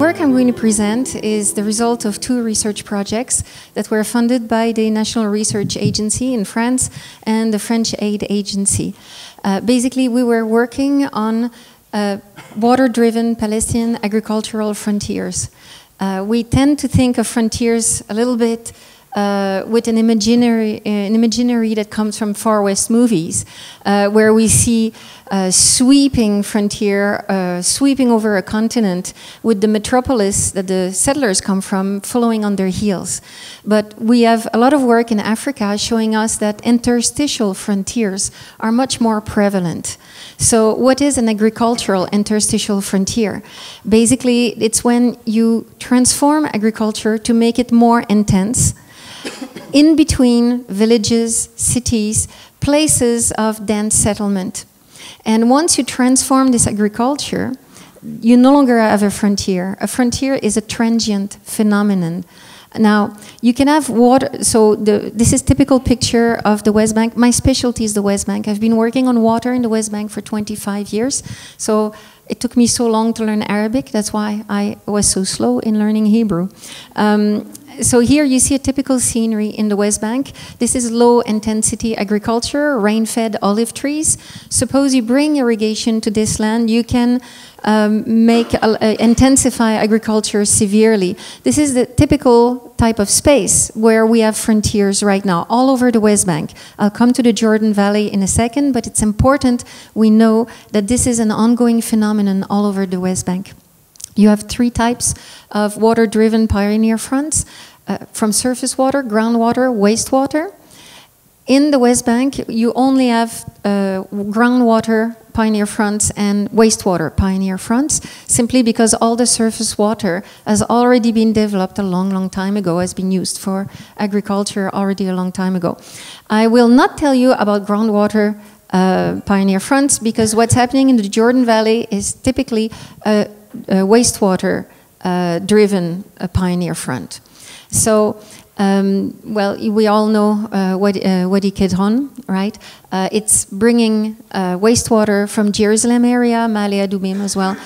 work I'm going to present is the result of two research projects that were funded by the National Research Agency in France and the French Aid Agency. Basically, we were working on water-driven Palestinian agricultural frontiers. We tend to think of frontiers a little bit with an imaginary that comes from Far West movies, where we see a sweeping frontier, sweeping over a continent with the metropolis that the settlers come from following on their heels. But we have a lot of work in Africa showing us that interstitial frontiers are much more prevalent. So what is an agricultural interstitial frontier? Basically, it's when you transform agriculture to make it more intense, in between villages, cities, places of dense settlement. And once you transform this agriculture, you no longer have a frontier. A frontier is a transient phenomenon. Now, you can have water, so this is a typical picture of the West Bank. My specialty is the West Bank. I've been working on water in the West Bank for 25 years. So it took me so long to learn Arabic. That's why I was so slow in learning Hebrew. So here you see a typical scenery in the West Bank. This is low-intensity agriculture, rain-fed olive trees. Suppose you bring irrigation to this land, you can intensify agriculture severely. This is the typical type of space where we have frontiers right now, all over the West Bank. I'll come to the Jordan Valley in a second, but it's important we know that this is an ongoing phenomenon all over the West Bank. You have three types of water-driven pioneer fronts, from surface water, groundwater, wastewater. In the West Bank, you only have groundwater pioneer fronts and wastewater pioneer fronts, simply because all the surface water has already been developed a long, long time ago, has been used for agriculture already a long time ago. I will not tell you about groundwater pioneer fronts, because what's happening in the Jordan Valley is typically a wastewater driven pioneer front. So, well, we all know Wadi Kedron, right? It's bringing wastewater from Jerusalem area, Malea Dubim as well,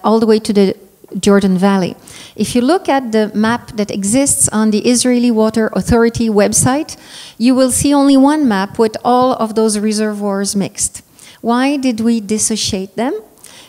all the way to the Jordan Valley. If you look at the map that exists on the Israeli Water Authority website, you will see only one map with all of those reservoirs mixed. Why did we dissociate them?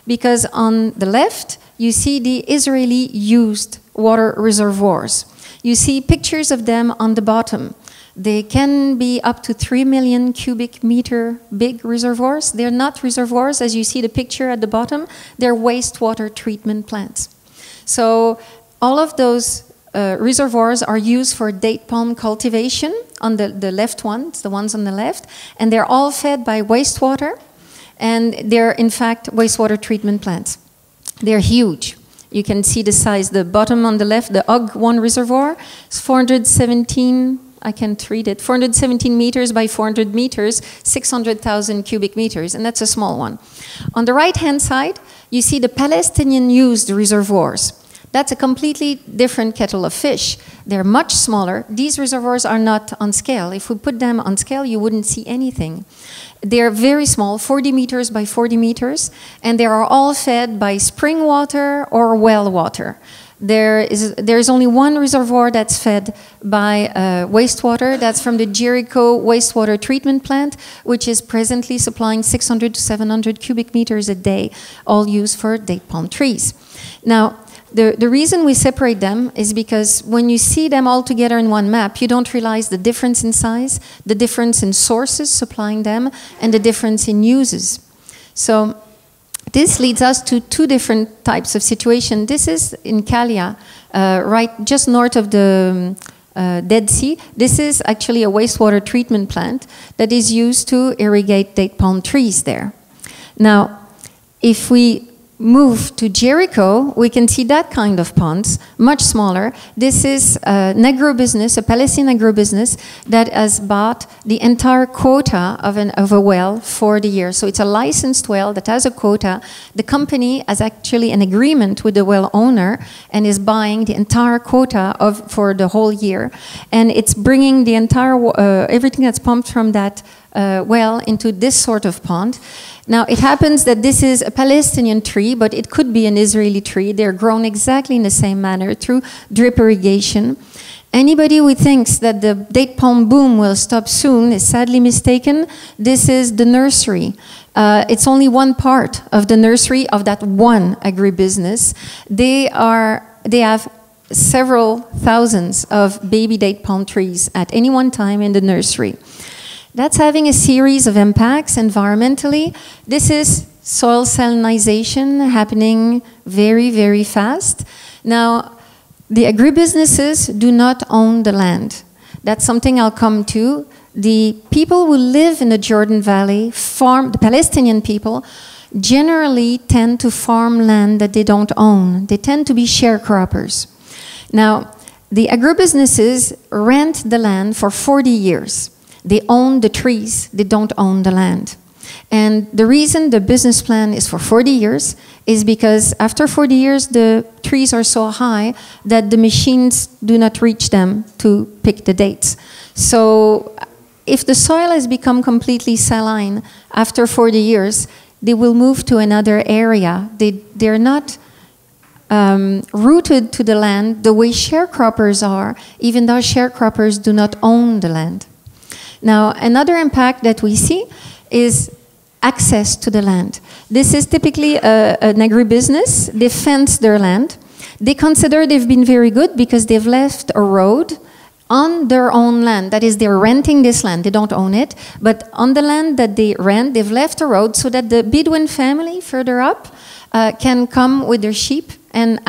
Because on the left, you see the Israeli used water reservoirs. You see pictures of them on the bottom. They can be up to 3 million cubic meter big reservoirs. They're not reservoirs, as you see the picture at the bottom. They're wastewater treatment plants. So all of those reservoirs are used for date palm cultivation on the left ones, the ones on the left. And they're all fed by wastewater. And they're, in fact, wastewater treatment plants. They're huge. You can see the size. The bottom on the left, the OG1 reservoir, is 417, I can't read it, 417 meters by 400 meters, 600,000 cubic meters, and that's a small one. On the right-hand side, you see the Palestinian used reservoirs. That's a completely different kettle of fish. They're much smaller. These reservoirs are not on scale. If we put them on scale, you wouldn't see anything. They're very small, 40 meters by 40 meters, and they are all fed by spring water or well water. There is only one reservoir that's fed by wastewater. That's from the Jericho wastewater treatment plant, which is presently supplying 600 to 700 cubic meters a day, all used for date palm trees. Now, the reason we separate them is because when you see them all together in one map, you don't realize the difference in size, the difference in sources supplying them, and the difference in uses. So this leads us to two different types of situation. This is in Kalia, right just north of the Dead Sea. This is actually a wastewater treatment plant that is used to irrigate date palm trees there. Now, if we move to Jericho, we can see that kind of ponds, much smaller. This is an agrobusiness, a Palestinian agrobusiness that has bought the entire quota of a well for the year. So it's a licensed well that has a quota. The company has actually an agreement with the well owner and is buying the entire quota for the whole year. And it's bringing the entire, everything that's pumped from that well into this sort of pond. Now, it happens that this is a Palestinian tree, but it could be an Israeli tree. They're grown exactly in the same manner through drip irrigation. Anybody who thinks that the date palm boom will stop soon is sadly mistaken. This is the nursery. It's only one part of the nursery of that one agribusiness. They have several thousands of baby date palm trees at any one time in the nursery. That's having a series of impacts environmentally. This is soil salinization happening very, very fast. Now, the agribusinesses do not own the land. That's something I'll come to. The people who live in the Jordan Valley, the Palestinian people, generally tend to farm land that they don't own. They tend to be sharecroppers. Now, the agribusinesses rent the land for 40 years. They own the trees, they don't own the land. And the reason the business plan is for 40 years is because after 40 years, the trees are so high that the machines do not reach them to pick the dates. So if the soil has become completely saline after 40 years, they will move to another area. They're not rooted to the land the way sharecroppers are, even though sharecroppers do not own the land. Now, another impact that we see is access to the land. This is typically an agribusiness. They fence their land. They consider they've been very good because they've left a road on their own land. That is, they're renting this land. They don't own it. But on the land that they rent, they've left a road so that the Bedouin family further up can come with their sheep and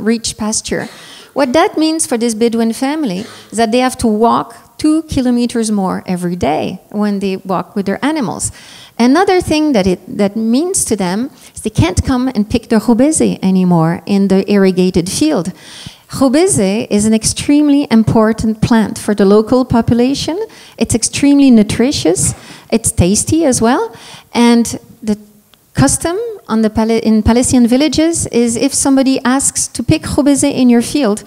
reach pasture. What that means for this Bedouin family is that they have to walk 2 kilometers more every day when they walk with their animals. Another thing that means to them is they can't come and pick their khubeze anymore in the irrigated field. Khubeze is an extremely important plant for the local population. It's extremely nutritious. It's tasty as well. And the custom in Palestinian villages is if somebody asks to pick khubeze in your field,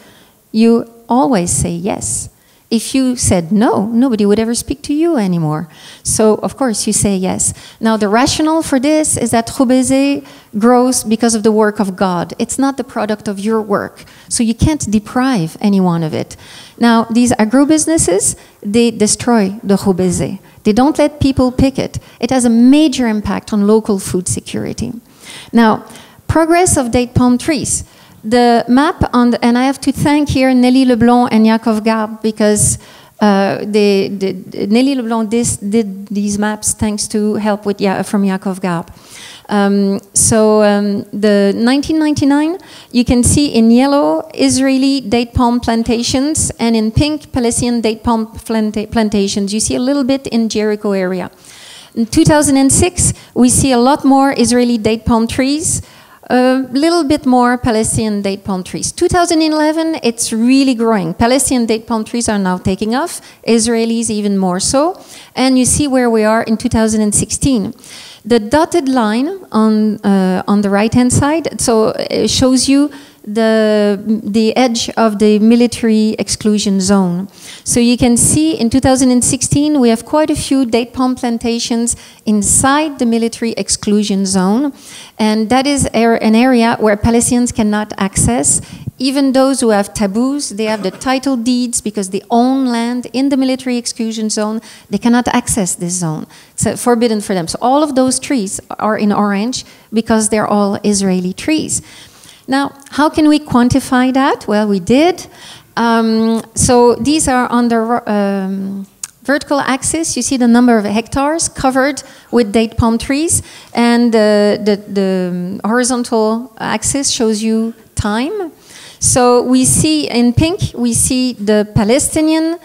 you always say yes. If you said no, nobody would ever speak to you anymore. So, of course, you say yes. Now, the rationale for this is that khubeze grows because of the work of God. It's not the product of your work. So you can't deprive anyone of it. Now, these agro-businesses, they destroy the khubeze. They don't let people pick it. It has a major impact on local food security. Now, progress of date palm trees. The map and I have to thank here Nelly Leblanc and Yaakov Garb because Nelly Leblanc did these maps thanks to help from Yaakov Garb. The 1999, you can see in yellow Israeli date palm plantations and in pink Palestinian date palm plantations. You see a little bit in Jericho area. In 2006, we see a lot more Israeli date palm trees. A little bit more Palestinian date palm trees. 2011, it's really growing. Palestinian date palm trees are now taking off, Israelis even more so. And you see where we are in 2016. The dotted line on the right-hand side, so it shows you the edge of the military exclusion zone. So you can see in 2016 we have quite a few date palm plantations inside the military exclusion zone, and that is an area where Palestinians cannot access. Even those who have taboos, they have the title deeds because they own land in the military exclusion zone, they cannot access this zone. It's forbidden for them. So all of those trees are in orange because they're all Israeli trees. Now, how can we quantify that? Well, we did. So these are on the vertical axis. You see the number of hectares covered with date palm trees, and the horizontal axis shows you time. So we see in pink, we see the Palestinian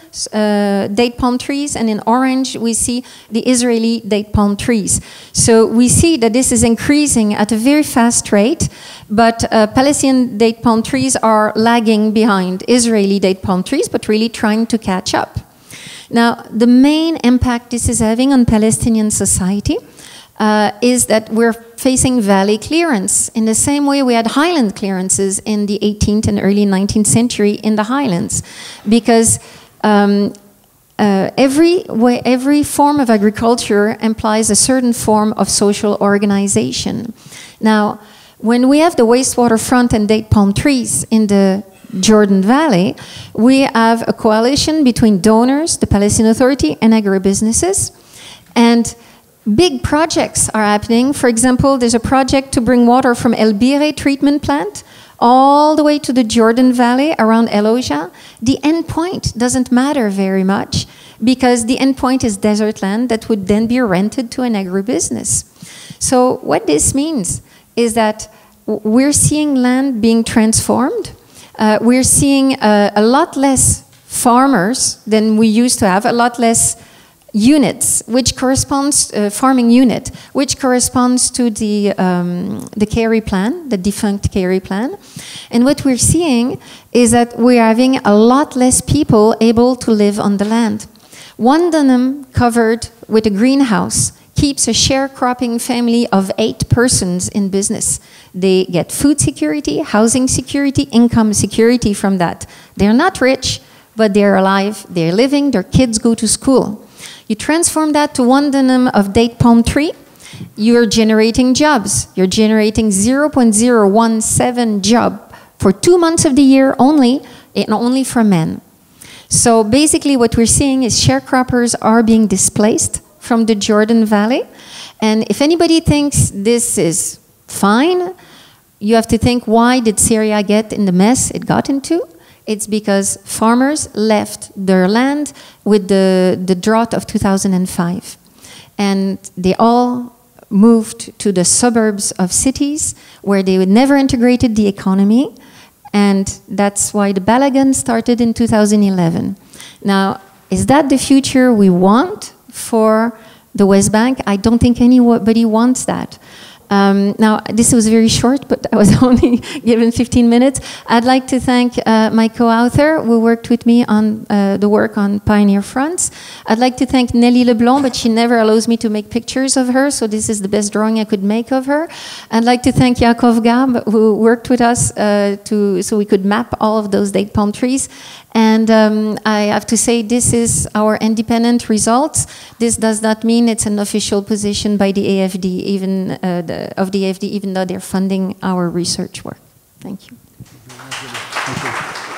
date palm trees, and in orange, we see the Israeli date palm trees. So we see that this is increasing at a very fast rate, but Palestinian date palm trees are lagging behind Israeli date palm trees, but really trying to catch up. Now, the main impact this is having on Palestinian society is that we're facing valley clearance in the same way we had highland clearances in the 18th and early 19th century in the highlands, because every form of agriculture implies a certain form of social organization. Now, when we have the wastewater front and date palm trees in the Jordan Valley, we have a coalition between donors, the Palestinian Authority, and agribusinesses. And big projects are happening. For example, there's a project to bring water from El Bire treatment plant all the way to the Jordan Valley around El Oja. The end point doesn't matter very much because the end point is desert land that would then be rented to an agribusiness. So what this means is that we're seeing land being transformed. We're seeing a lot less farmers than we used to have, a lot less units, which corresponds, farming unit, which corresponds to the Carey plan, the defunct Carey plan. And what we're seeing is that we're having a lot less people able to live on the land. 1 dönüm covered with a greenhouse keeps a sharecropping family of 8 persons in business. They get food security, housing security, income security from that. They're not rich, but they're alive, they're living, their kids go to school. You transform that to 1 dönüm of date palm tree, you're generating jobs. You're generating 0.017 job for 2 months of the year only, and only for men. So basically what we're seeing is sharecroppers are being displaced from the Jordan Valley. And if anybody thinks this is fine, you have to think, why did Syria get in the mess it got into? It's because farmers left their land with the drought of 2005. And they all moved to the suburbs of cities where they never integrated the economy. And that's why the Balagan started in 2011. Now, is that the future we want for the West Bank? I don't think anybody wants that. Now, this was very short, but I was only given 15 minutes. I'd like to thank my co-author who worked with me on the work on Pioneer Fronts. I'd like to thank Nelly Leblanc, but she never allows me to make pictures of her, so this is the best drawing I could make of her. I'd like to thank Yaakov Gab, who worked with us so we could map all of those date palm trees. And I have to say, this is our independent results. This does not mean it's an official position by the AFD, even of the AFD, even though they're funding our research work. Thank you. Thank you.